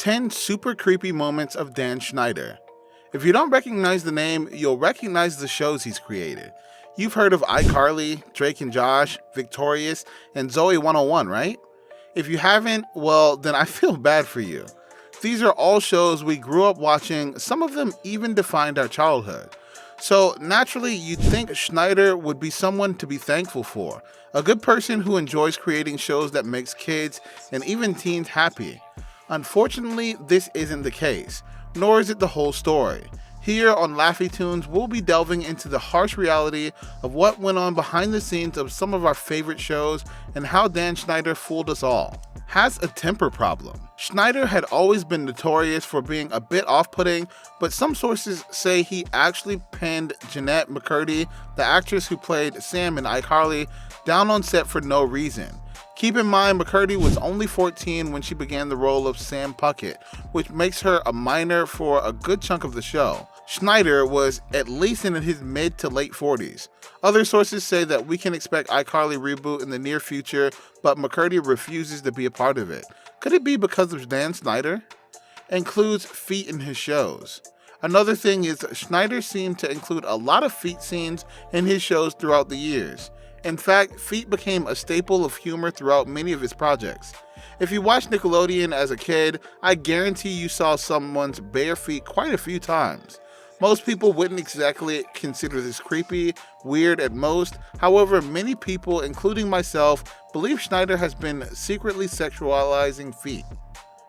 10 super creepy moments of Dan Schneider. If you don't recognize the name, you'll recognize the shows he's created. You've heard of iCarly, Drake and Josh, Victorious, and Zoe 101, right? If you haven't, well, then I feel bad for you. These are all shows we grew up watching, some of them even defined our childhood. So naturally, you'd think Schneider would be someone to be thankful for, a good person who enjoys creating shows that makes kids and even teens happy. Unfortunately, this isn't the case, nor is it the whole story. Here on Laffy Tunes, we'll be delving into the harsh reality of what went on behind the scenes of some of our favorite shows and how Dan Schneider fooled us all. Has a temper problem. Schneider had always been notorious for being a bit off-putting, but some sources say he actually pinned Jeanette McCurdy, the actress who played Sam in iCarly, down on set for no reason. Keep in mind, McCurdy was only 14 when she began the role of Sam Puckett, which makes her a minor for a good chunk of the show. Schneider was at least in his mid to late 40s. Other sources say that we can expect iCarly reboot in the near future, but McCurdy refuses to be a part of it. Could it be because of Dan Schneider? Includes feet in his shows. Another thing is Schneider seemed to include a lot of feet scenes in his shows throughout the years. In fact, feet became a staple of humor throughout many of his projects. If you watched Nickelodeon as a kid, I guarantee you saw someone's bare feet quite a few times. Most people wouldn't exactly consider this creepy, weird at most. However, many people, including myself, believe Schneider has been secretly sexualizing feet.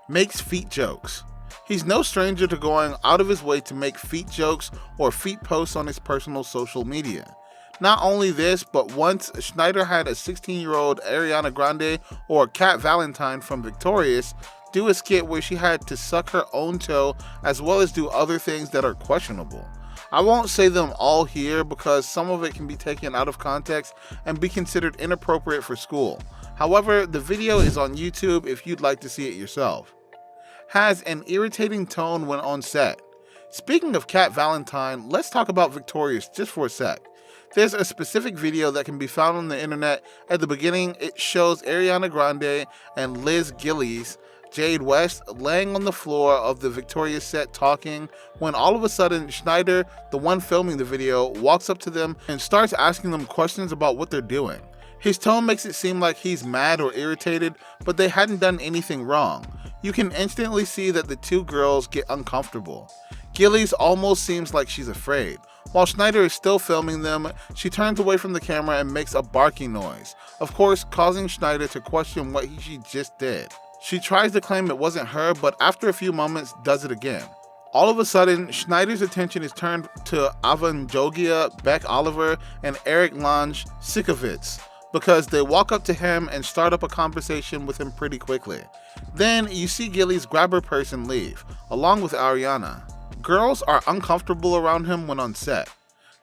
Makes feet jokes. He's no stranger to going out of his way to make feet jokes or feet posts on his personal social media. Not only this, but once Schneider had a 16-year-old Ariana Grande or Kat Valentine from Victorious do a skit where she had to suck her own toe as well as do other things that are questionable. I won't say them all here because some of it can be taken out of context and be considered inappropriate for school. However, the video is on YouTube if you'd like to see it yourself. Has an irritating tone when on set. Speaking of Kat Valentine, let's talk about Victorious just for a sec. There's a specific video that can be found on the internet. At the beginning, it shows Ariana Grande and Liz Gillies, Jade West, laying on the floor of the Victorious set talking, when all of a sudden Schneider, the one filming the video, walks up to them and starts asking them questions about what they're doing. His tone makes it seem like he's mad or irritated, but they hadn't done anything wrong. You can instantly see that the two girls get uncomfortable. Gillies almost seems like she's afraid. While Schneider is still filming them, she turns away from the camera and makes a barking noise, of course causing Schneider to question what she just did. She tries to claim it wasn't her, but after a few moments does it again. All of a sudden, Schneider's attention is turned to Avan Jogia, Beck Oliver, and Eric Lange Sikovitz, because they walk up to him and start up a conversation with him pretty quickly. Then you see Gillies grab her purse and leave, along with Ariana. Girls are uncomfortable around him when on set.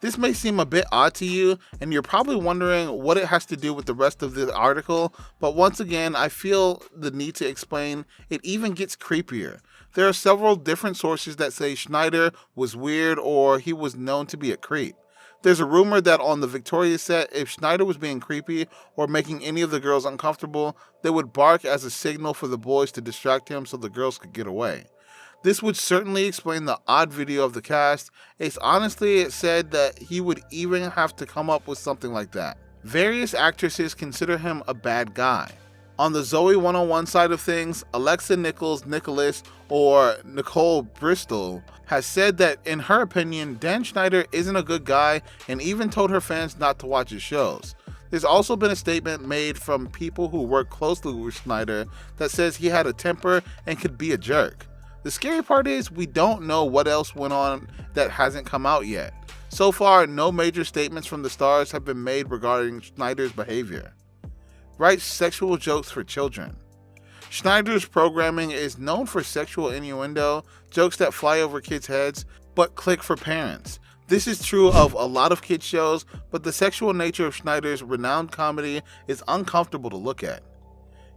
This may seem a bit odd to you, and you're probably wondering what it has to do with the rest of the article, but once again, I feel the need to explain it even gets creepier. There are several different sources that say Schneider was weird or he was known to be a creep. There's a rumor that on the Victorious set, if Schneider was being creepy or making any of the girls uncomfortable, they would bark as a signal for the boys to distract him so the girls could get away. This would certainly explain the odd video of the cast. It's honestly said that he would even have to come up with something like that. Various actresses consider him a bad guy. On the Zoe 101 side of things, Alexa Nicholas or Nicole Bristol has said that in her opinion, Dan Schneider isn't a good guy and even told her fans not to watch his shows. There's also been a statement made from people who work closely with Schneider that says he had a temper and could be a jerk. The scary part is we don't know what else went on that hasn't come out yet. So far, no major statements from the stars have been made regarding Schneider's behavior. Writes sexual jokes for children. Schneider's programming is known for sexual innuendo, jokes that fly over kids' heads, but click for parents. This is true of a lot of kids' shows, but the sexual nature of Schneider's renowned comedy is uncomfortable to look at.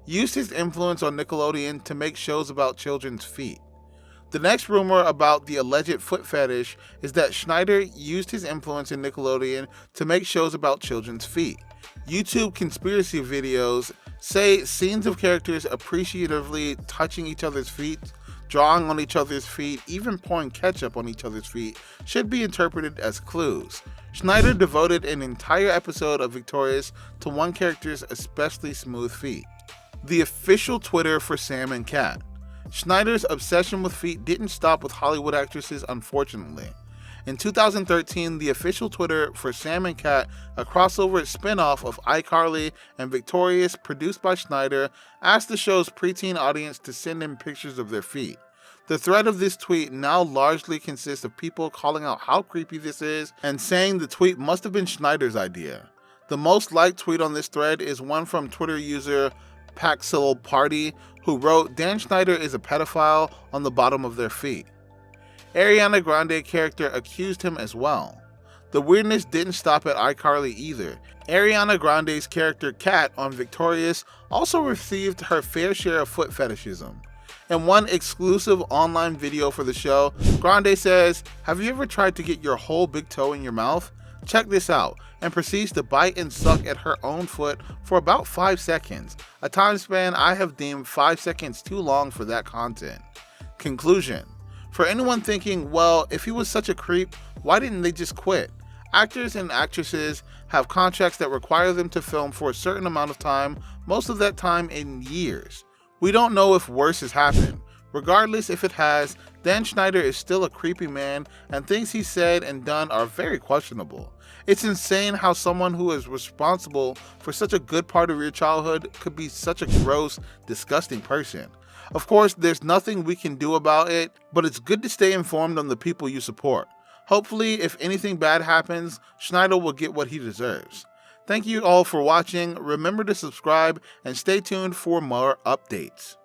Used his influence on Nickelodeon to make shows about children's feet. The next rumor about the alleged foot fetish is that Schneider used his influence in Nickelodeon to make shows about children's feet. YouTube conspiracy videos say scenes of characters appreciatively touching each other's feet drawing on each other's feet, even pouring ketchup on each other's feet should be interpreted as clues. Schneider devoted an entire episode of Victorious to one character's especially smooth feet. The official Twitter for Sam and Cat. Schneider's obsession with feet didn't stop with Hollywood actresses, unfortunately. In 2013, the official Twitter for Sam and Cat, a crossover spin-off of iCarly and Victorious produced by Schneider, asked the show's preteen audience to send in pictures of their feet. The thread of this tweet now largely consists of people calling out how creepy this is and saying the tweet must have been Schneider's idea. The most liked tweet on this thread is one from Twitter user Paxil Party, who wrote, "Dan Schneider is a pedophile," on the bottom of their feet. Ariana Grande character accused him as well. The weirdness didn't stop at iCarly either. Ariana Grande's character Kat on Victorious also received her fair share of foot fetishism. In one exclusive online video for the show, Grande says, "Have you ever tried to get your whole big toe in your mouth? Check this out," and proceeds to bite and suck at her own foot for about 5 seconds, a time span I have deemed 5 seconds too long for that content. Conclusion. For anyone thinking, well, if he was such a creep, why didn't they just quit? Actors and actresses have contracts that require them to film for a certain amount of time, most of that time in years. We don't know if worse has happened. Regardless if it has, Dan Schneider is still a creepy man, and things he said and done are very questionable. It's insane how someone who is responsible for such a good part of your childhood could be such a gross, disgusting person. Of course, there's nothing we can do about it, but it's good to stay informed on the people you support. Hopefully, if anything bad happens, Schneider will get what he deserves. Thank you all for watching. Remember to subscribe and stay tuned for more updates.